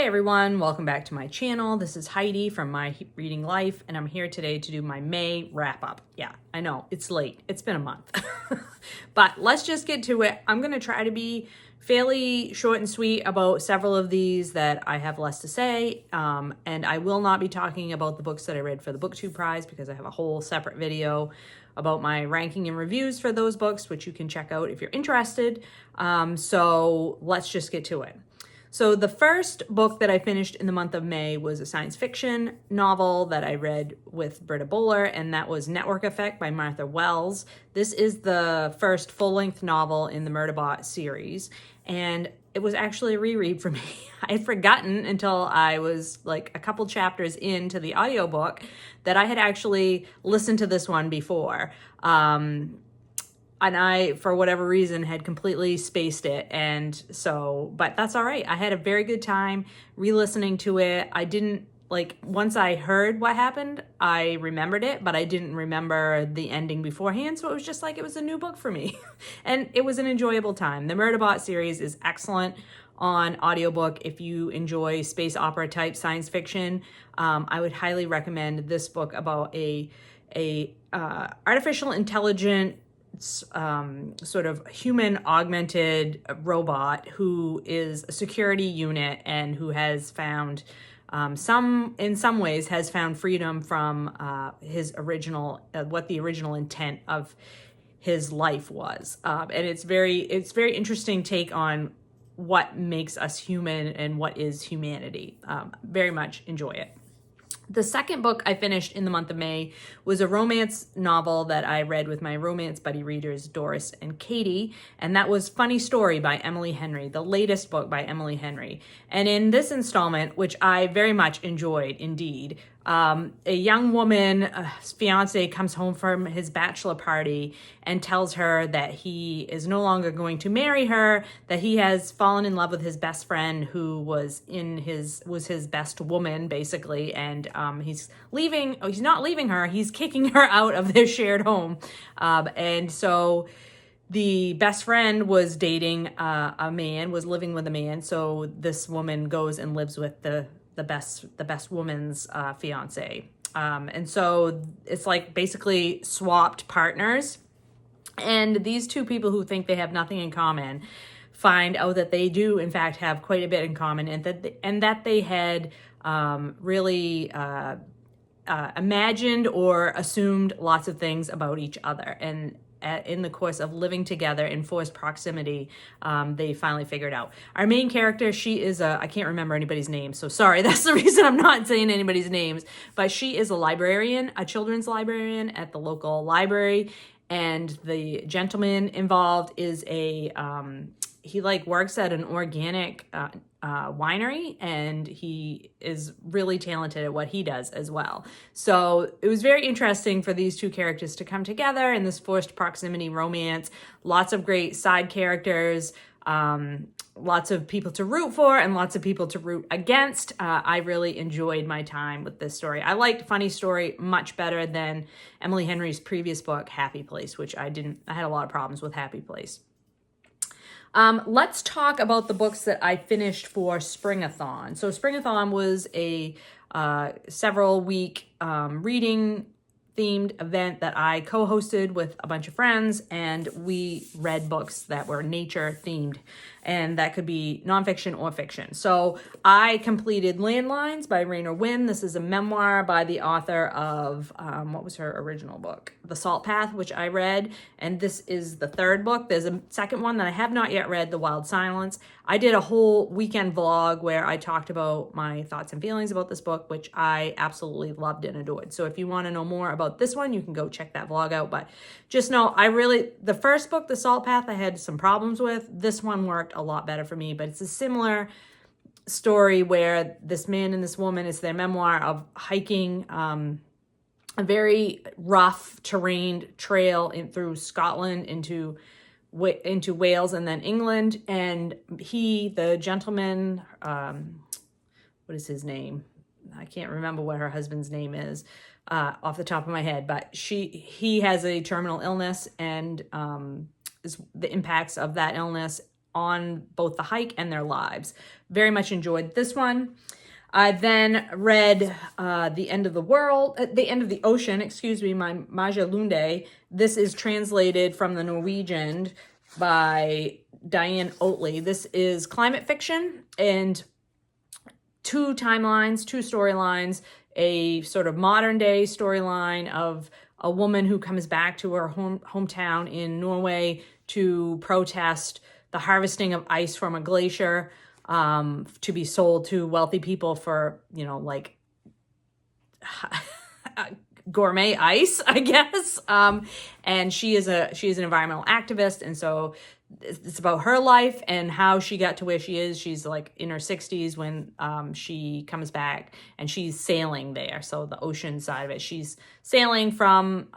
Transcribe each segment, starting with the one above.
Hey everyone, welcome back to my channel. This is Heidi from My Reading Life, and I'm here today to do my May wrap up. Yeah, I know, it's late. It's been a month. But let's just get to it. I'm going to try to be fairly short and sweet about several of these that I have less to say. And I will not be talking about the books that I read for the BookTube Prize because I have a whole separate video about my ranking and reviews for those books, which you can check out if you're interested. So let's just get to it. So the first book that I finished in the month of May was a science fiction novel that I read with Britta Bowler, and that was Network Effect by Martha Wells. This is the first full-length novel in the Murderbot series, and it was actually a reread for me. I had forgotten until I was like a couple chapters into the audiobook that I had actually listened to this one before. And I, for whatever reason, had completely spaced it. And so, but that's all right. I had a very good time re-listening to it. I didn't, like, once I heard what happened, I remembered it, but I didn't remember the ending beforehand. So it was just like, it was a new book for me. And it was an enjoyable time. The Murderbot series is excellent on audiobook. If you enjoy space opera type science fiction, I would highly recommend this book about a artificial intelligent sort of human augmented robot who is a security unit and who has found in some ways has found freedom from his original what the original intent of his life was, and it's very interesting take on what makes us human and what is humanity. Very much enjoy it. The second book I finished in the month of May was a romance novel that I read with my romance buddy readers, Doris and Katie, and that was Funny Story by Emily Henry, the latest book by Emily Henry. And in this installment, which I very much enjoyed indeed, a young woman's fiance comes home from his bachelor party and tells her that he is no longer going to marry her, that he has fallen in love with his best friend who was his best woman, basically, and he's not leaving her, he's kicking her out of their shared home. And so the best friend was dating a man, was living with a man, so this woman goes and lives with the best woman's fiance. And so it's like basically swapped partners. And these two people who think they have nothing in common find out that they do in fact have quite a bit in common, and that they had really imagined or assumed lots of things about each other. And in the course of living together in forced proximity, they finally figured out. Our main character, she is I can't remember anybody's name, so sorry, that's the reason I'm not saying anybody's names, but she is a librarian, a children's librarian at the local library, and the gentleman involved is he like works at an organic winery, and he is really talented at what he does as well. So it was very interesting for these two characters to come together in this forced proximity romance. Lots of great side characters, lots of people to root for and lots of people to root against. I really enjoyed my time with this story. I liked Funny Story much better than Emily Henry's previous book, Happy Place, which I had a lot of problems with Happy Place. Let's talk about the books that I finished for Springathon. So Springathon was a several week reading themed event that I co-hosted with a bunch of friends, and we read books that were nature themed, and that could be nonfiction or fiction. So I completed Landlines by Raynor Winn. This is a memoir by the author of, what was her original book? The Salt Path, which I read, and this is the third book. There's a second one that I have not yet read, The Wild Silence. I did a whole weekend vlog where I talked about my thoughts and feelings about this book, which I absolutely loved and adored. So if you want to know more about this one, you can go check that vlog out. But just know, the first book, The Salt Path, I had some problems with. This one worked a lot better for me, but it's a similar story where this man and this woman, it's their memoir of hiking a very rough terrain trail through Scotland into Wales and then England. And the gentleman, what is his name? I can't remember what her husband's name is off the top of my head, but he has a terminal illness, and the impacts of that illness on both the hike and their lives. Very much enjoyed this one. I then read The End of the World, The End of the Ocean, by Maja Lunde. This is translated from the Norwegian by Diane Oatley. This is climate fiction and two timelines, two storylines, a sort of modern day storyline of a woman who comes back to her hometown in Norway to protest the harvesting of ice from a glacier, to be sold to wealthy people for, like gourmet ice, I guess. And she is an environmental activist, and so it's about her life and how she got to where she is. She's like in her 60s when she comes back, and she's sailing there. So the ocean side of it, she's sailing from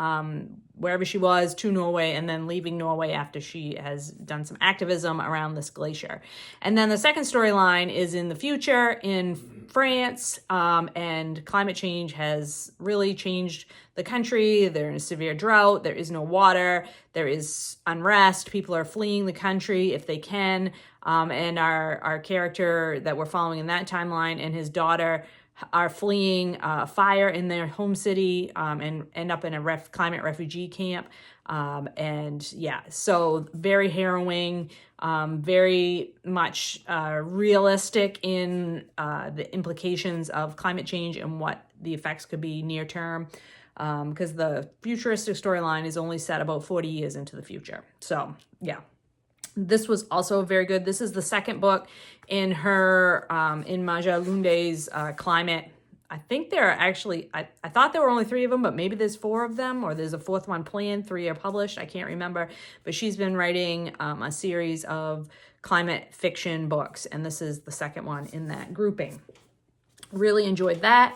wherever she was to Norway, and then leaving Norway after she has done some activism around this glacier. And then the second storyline is in the future in France, and climate change has really changed the country. They're in a severe drought. There is no water. There is unrest. People are fleeing the country if they can. And our character that we're following in that timeline and his daughter are fleeing fire in their home city, and end up in a climate refugee camp. So very harrowing, very much realistic in the implications of climate change and what the effects could be near term, because the futuristic storyline is only set about 40 years into the future. So yeah. This was also very good. This is the second book in her, in Maja Lunde's climate. I think there are actually, I thought there were only 3 of them, but maybe there's 4 of them, or there's a 4th one planned. 3 are published. I can't remember. But she's been writing a series of climate fiction books, and this is the second one in that grouping. Really enjoyed that.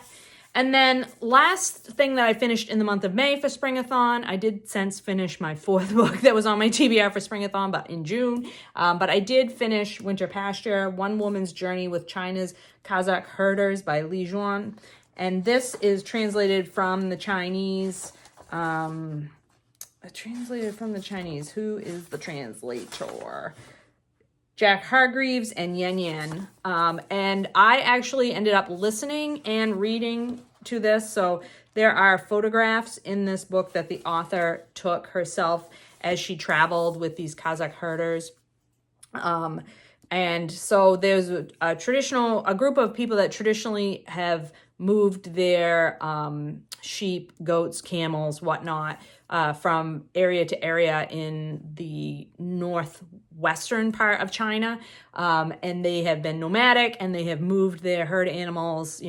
And then last thing that I finished in the month of May for Springathon, I did since finish my 4th book that was on my TBR for Springathon, but in June. But I did finish Winter Pasture, One Woman's Journey with China's Kazakh Herders by Juan. And this is translated from the Chinese. Who is the translator? Jack Hargreaves and Yen Yen. And I actually ended up listening and reading to this. So there are photographs in this book that the author took herself as she traveled with these Kazakh herders. And so there's a group of people that traditionally have moved their sheep, goats, camels, whatnot, from area to area in the northwestern part of China. And they have been nomadic, and they have moved their herd animals,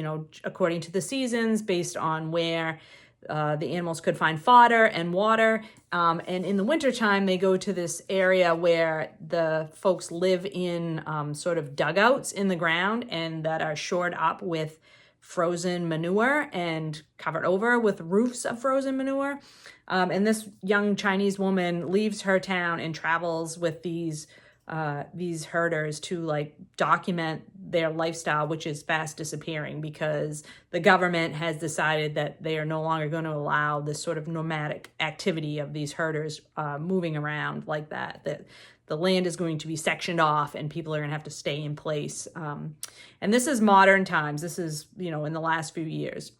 according to the seasons, based on where the animals could find fodder and water. And in the wintertime, they go to this area where the folks live in sort of dugouts in the ground, and that are shored up with frozen manure and covered over with roofs of frozen manure. And this young Chinese woman leaves her town and travels with these herders to document their lifestyle, which is fast disappearing because the government has decided that they are no longer going to allow this sort of nomadic activity of these herders moving around like that the land is going to be sectioned off and people are going to have to stay in place. And this is modern times. This is, in the last few years.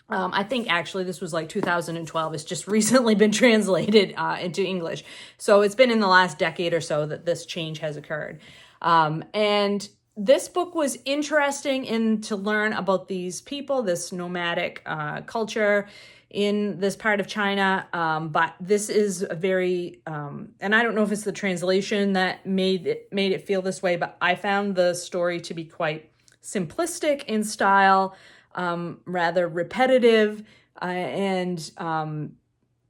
I think actually this was 2012. It's just recently been translated into English. So it's been in the last decade or so that this change has occurred. And this book was interesting to learn about these people, this nomadic culture in this part of China. But this is a very, and I don't know if it's the translation that made it feel this way, but I found the story to be quite simplistic in style, rather repetitive, and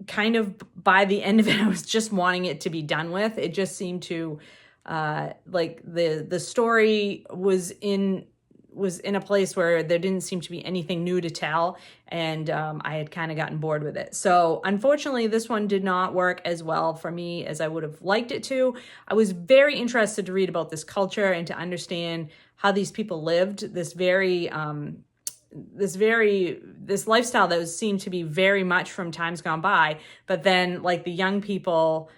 kind of by the end of it, I was just wanting it to be done with. It just seemed to the story was in a place where there didn't seem to be anything new to tell, and I had kind of gotten bored with it. So unfortunately, this one did not work as well for me as I would have liked it to. I was very interested to read about this culture and to understand how these people lived, this lifestyle that seemed to be very much from times gone by, but then the young people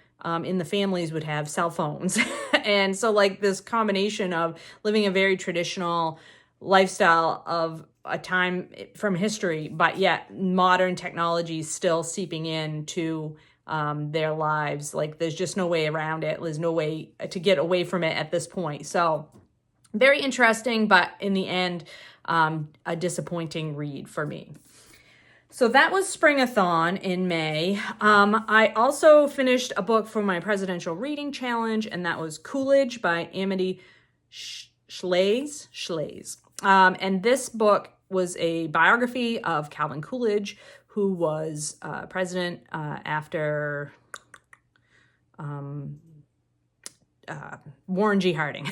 in the families would have cell phones And so like this combination of living a very traditional lifestyle of a time from history, but yet modern technology still seeping into their lives. Like there's just no way around it. There's no way to get away from it at this point. So very interesting, but in the end, a disappointing read for me. So that was Spring-a-thon in May. I also finished a book for my presidential reading challenge, and that was Coolidge by Amity Shlaes. And this book was a biography of Calvin Coolidge, who was president after Warren G. Harding.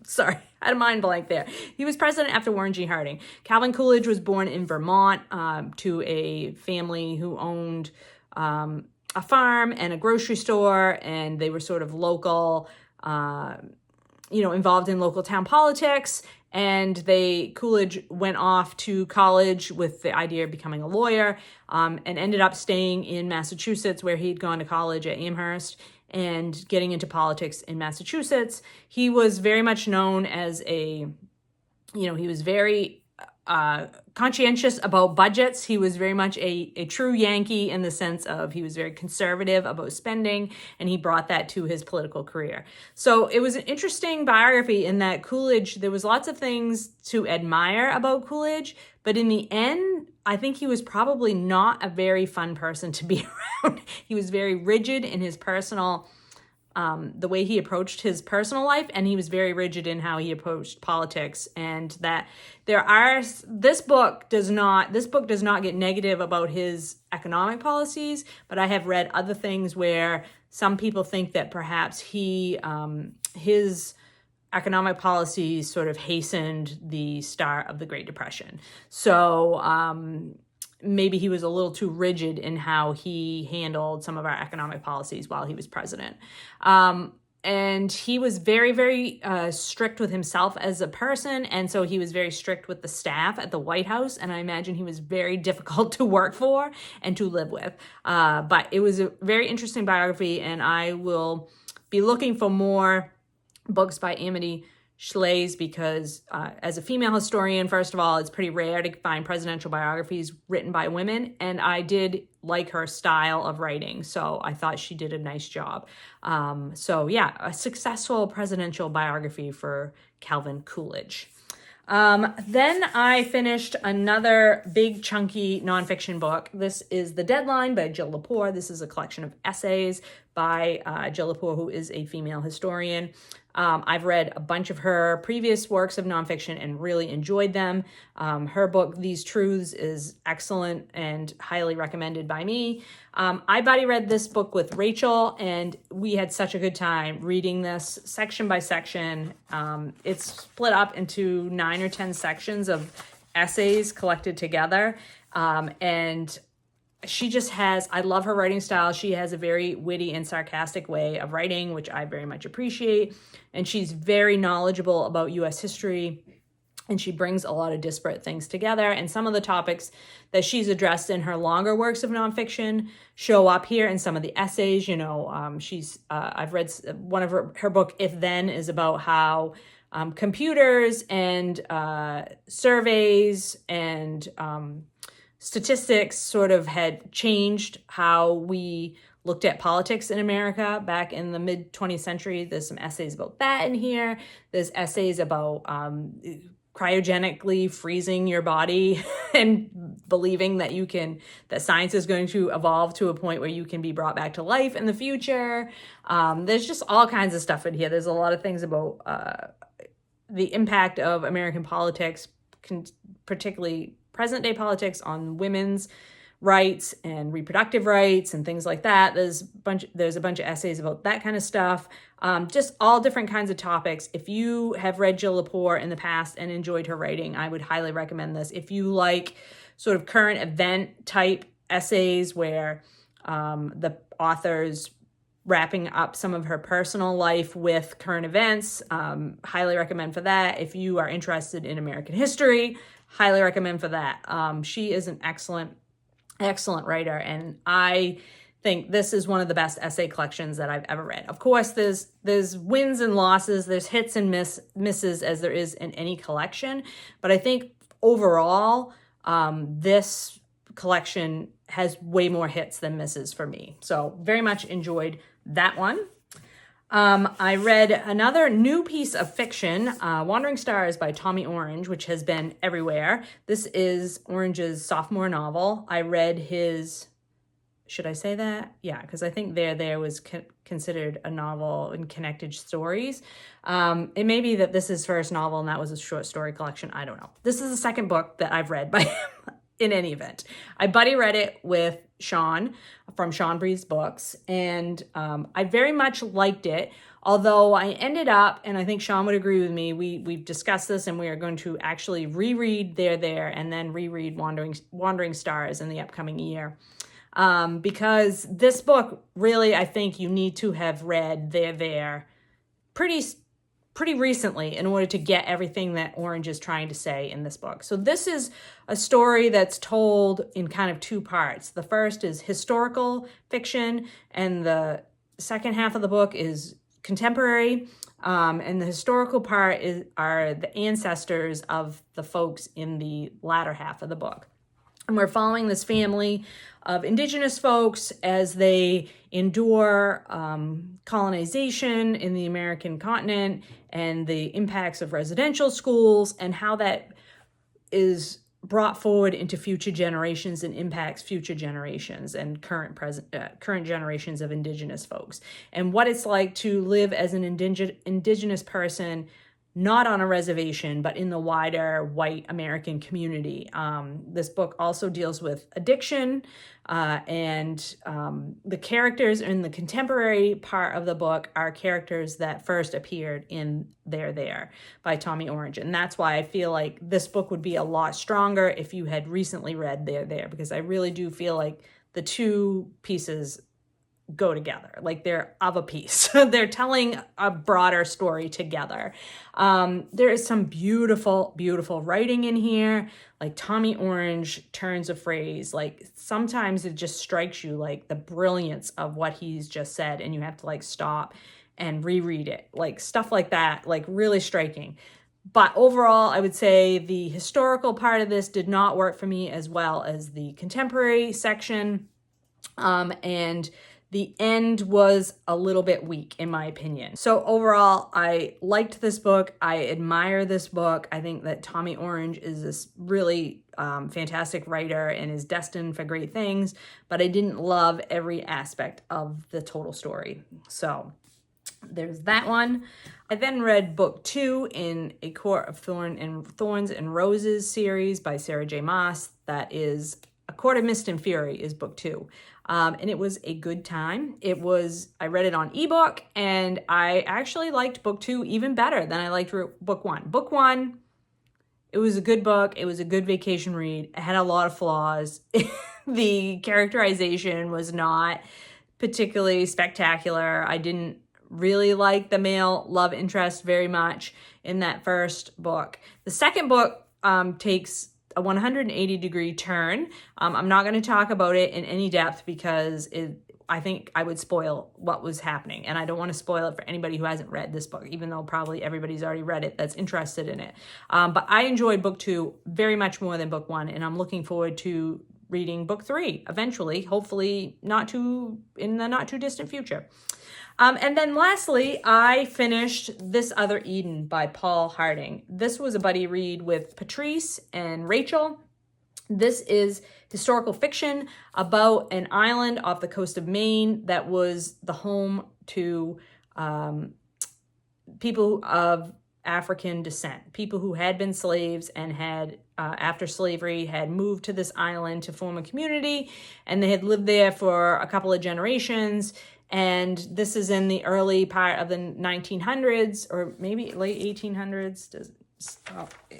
Sorry, I had a mind blank there. He was president after Warren G. Harding. Calvin Coolidge was born in Vermont to a family who owned a farm and a grocery store, and they were sort of local, involved in local town politics. And Coolidge went off to college with the idea of becoming a lawyer, and ended up staying in Massachusetts, where he'd gone to college at Amherst, and getting into politics in Massachusetts. He was very much known as he was very conscientious about budgets. He was very much a true Yankee in the sense of he was very conservative about spending, and he brought that to his political career. So it was an interesting biography in that Coolidge, there was lots of things to admire about Coolidge, but in the end, I think he was probably not a very fun person to be around. He was very rigid in his personal, the way he approached his personal life, and he was very rigid in how he approached politics. And that this book does not get negative about his economic policies, but I have read other things where some people think that perhaps his economic policies sort of hastened the start of the Great Depression. So maybe he was a little too rigid in how he handled some of our economic policies while he was president. And he was very, very strict with himself as a person. And so he was very strict with the staff at the White House. And I imagine he was very difficult to work for and to live with. But it was a very interesting biography, and I will be looking for more books by Amity Shlaes, because as a female historian, first of all, it's pretty rare to find presidential biographies written by women, and I did like her style of writing, so I thought she did a nice job. So yeah, a successful presidential biography for Calvin Coolidge. Then I finished another big chunky nonfiction book. This is The Deadline by Jill Lepore. This is a collection of essays by Jill Lepore, who is a female historian. I've read a bunch of her previous works of nonfiction and really enjoyed them. Her book, These Truths, is excellent and highly recommended by me. I buddy read this book with Rachel, and we had such a good time reading this section by section. It's split up into 9 or 10 sections of essays collected together. And she just I love her writing style. She has a very witty and sarcastic way of writing, which I very much appreciate. And she's very knowledgeable about U.S. history, and she brings a lot of disparate things together. And some of the topics that she's addressed in her longer works of nonfiction show up here in some of the essays. I've read one of her book, If Then, is about how computers and surveys and statistics sort of had changed how we looked at politics in America back in the mid 20th century. There's some essays about that in here. There's essays about cryogenically freezing your body and believing that that science is going to evolve to a point where you can be brought back to life in the future. There's just all kinds of stuff in here. There's a lot of things about the impact of American politics, particularly present day politics, on women's rights and reproductive rights and things like that. There's a bunch of essays about that kind of stuff. Just all different kinds of topics. If you have read Jill Lepore in the past and enjoyed her writing, I would highly recommend this. If you like sort of current event type essays where the author's wrapping up some of her personal life with current events, highly recommend for that. If you are interested in American history, highly recommend for that. She is an excellent writer, and I think this is one of the best essay collections that I've ever read. Of course, there's wins and losses, there's hits and misses as there is in any collection. But I think overall, this collection has way more hits than misses for me. So very much enjoyed that one. I read another new piece of fiction, Wandering Stars by Tommy Orange, which has been everywhere. This is Orange's sophomore novel. I read his, should I say that? Yeah, because I think There was considered a novel in connected stories. It may be that this is his first novel and that was a short story collection. I don't know. This is the second book that I've read by him in any event. I buddy read it with Sean from Sean Breeze's Books, and I very much liked it, although I ended up, and I think Sean would agree with me, we've discussed this and we are going to actually reread There and then reread Wandering Stars in the upcoming year. Because this book, really, I think you need to have read There pretty recently in order to get everything that Orange is trying to say in this book. So this is a story that's told in kind of two parts. The first is historical fiction, and the second half of the book is contemporary. And the historical part are the ancestors of the folks in the latter half of the book. And we're following this family of indigenous folks as they endure colonization in the American continent and the impacts of residential schools and how that is brought forward into future generations and impacts future generations and current generations of indigenous folks, and what it's like to live as an indigenous person not on a reservation, but in the wider white American community. This book also deals with addiction, and the characters in the contemporary part of the book are characters that first appeared in There by Tommy Orange. And that's why I feel like this book would be a lot stronger if you had recently read There, because I really do feel like the two pieces go together, like they're of a piece. They're telling a broader story together. There is some beautiful, beautiful writing in here. Like Tommy Orange turns a phrase, like sometimes it just strikes you like the brilliance of what he's just said, and you have to like stop and reread it, like stuff like that, like really striking. But overall, I would say the historical part of this did not work for me as well as the contemporary section. And the end was a little bit weak, in my opinion. So overall, I liked this book. I admire this book. I think that Tommy Orange is this really fantastic writer and is destined for great things, but I didn't love every aspect of the total story. So there's that one. I then read book 2 in A Court of Thorns and Roses series by Sarah J. Maas. That is A Court of Mist and Fury is book 2. And it was a good time. I read it on ebook, and I actually liked book 2 even better than I liked book 1. Book 1, it was a good book. It was a good vacation read. It had a lot of flaws. The characterization was not particularly spectacular. I didn't really like the male love interest very much in that first book. The second book takes a 180-degree turn. I'm not going to talk about it in any depth because I think I would spoil what was happening, and I don't want to spoil it for anybody who hasn't read this book, even though probably everybody's already read it that's interested in it. But I enjoyed book 2 very much more than book 1, and I'm looking forward to reading book 3 eventually, hopefully in the not too distant future. And then lastly, I finished This Other Eden by Paul Harding. This was a buddy read with Patrice and Rachel. This is historical fiction about an island off the coast of Maine that was the home to people of African descent, people who had been slaves and had, after slavery, had moved to this island to form a community, and they had lived there for a couple of generations. And this is in the early part of the 1900s, or maybe late 1800s.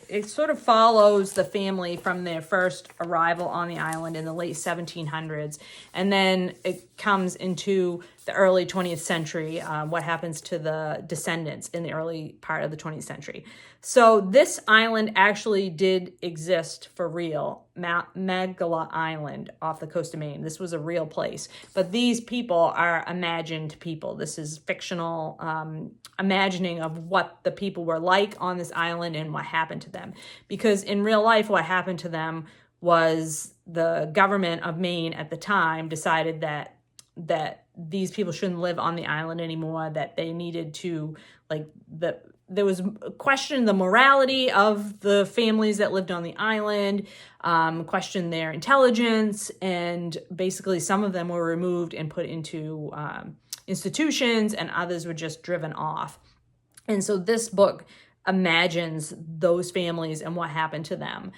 It sort of follows the family from their first arrival on the island in the late 1700s. And then it comes into the early 20th century, what happens to the descendants in the early part of the 20th century. So this island actually did exist for real, Magala Island off the coast of Maine. This was a real place, but these people are imagined people. This is fictional imagining of what the people were like on this island and what happened to them. Because in real life, what happened to them was the government of Maine at the time decided that these people shouldn't live on the island anymore, that they needed to, there was a question the morality of the families that lived on the island, questioned their intelligence, and basically some of them were removed and put into institutions, and others were just driven off. And so this book imagines those families and what happened to them.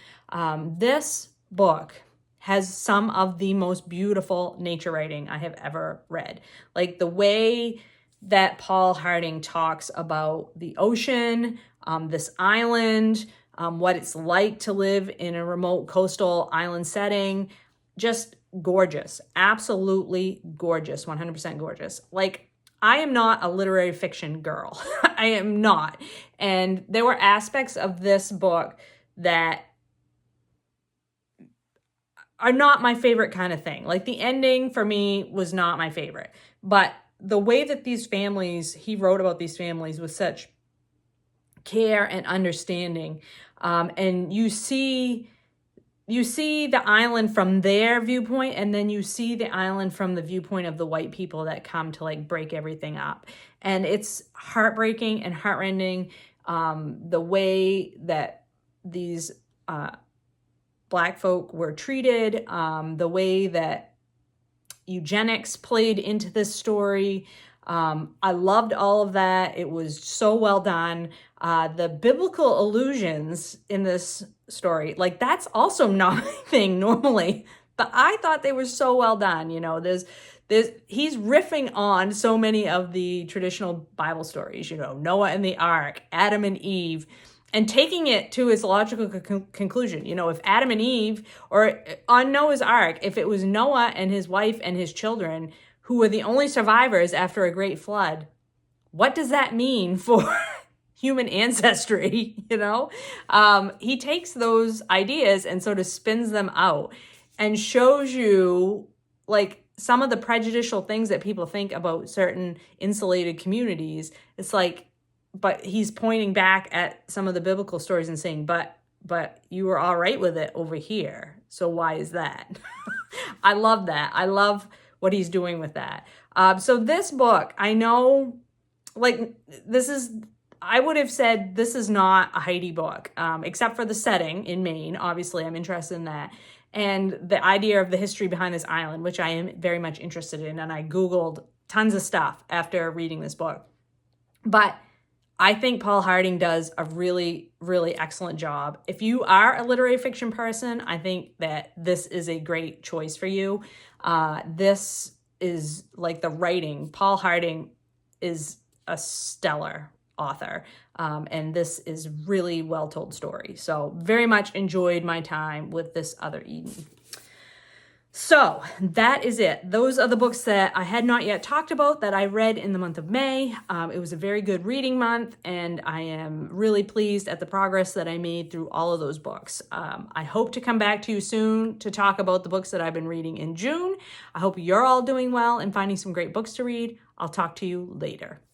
This book has some of the most beautiful nature writing I have ever read. Like the way that Paul Harding talks about the ocean, this island, what it's like to live in a remote coastal island setting, just gorgeous, absolutely gorgeous, 100% gorgeous. Like, I am not a literary fiction girl. I am not. And there were aspects of this book that are not my favorite kind of thing. Like the ending for me was not my favorite. But the way that these families, he wrote about these families with such care and understanding. And you see the island from their viewpoint, and then you see the island from the viewpoint of the white people that come to like break everything up. And it's heartbreaking and heartrending, the way that these Black folk were treated, the way that eugenics played into this story. I loved all of that. It was so well done. The biblical allusions in this story, like that's also not my thing normally, but I thought they were so well done. You know, he's riffing on so many of the traditional Bible stories, you know, Noah and the ark, Adam and Eve, and taking it to its logical conclusion. You know, if Adam and Eve, or on Noah's ark, if it was Noah and his wife and his children who were the only survivors after a great flood, what does that mean for human ancestry? You know, he takes those ideas and sort of spins them out and shows you like some of the prejudicial things that people think about certain insulated communities. It's like, but he's pointing back at some of the biblical stories and saying, but you were all right with it over here. So why is that? I love that. I love what he's doing with that. So this book, I know, like, I would have said this is not a Heidi book, except for the setting in Maine. Obviously, I'm interested in that. And the idea of the history behind this island, which I am very much interested in. And I Googled tons of stuff after reading this book. But I think Paul Harding does a really, really excellent job. If you are a literary fiction person, I think that this is a great choice for you. This is like the writing. Paul Harding is a stellar author, and this is really well-told story. So very much enjoyed my time with This Other Eden. So that is it. Those are the books that I had not yet talked about that I read in the month of May. It was a very good reading month, and I am really pleased at the progress that I made through all of those books. I hope to come back to you soon to talk about the books that I've been reading in June. I hope you're all doing well and finding some great books to read. I'll talk to you later.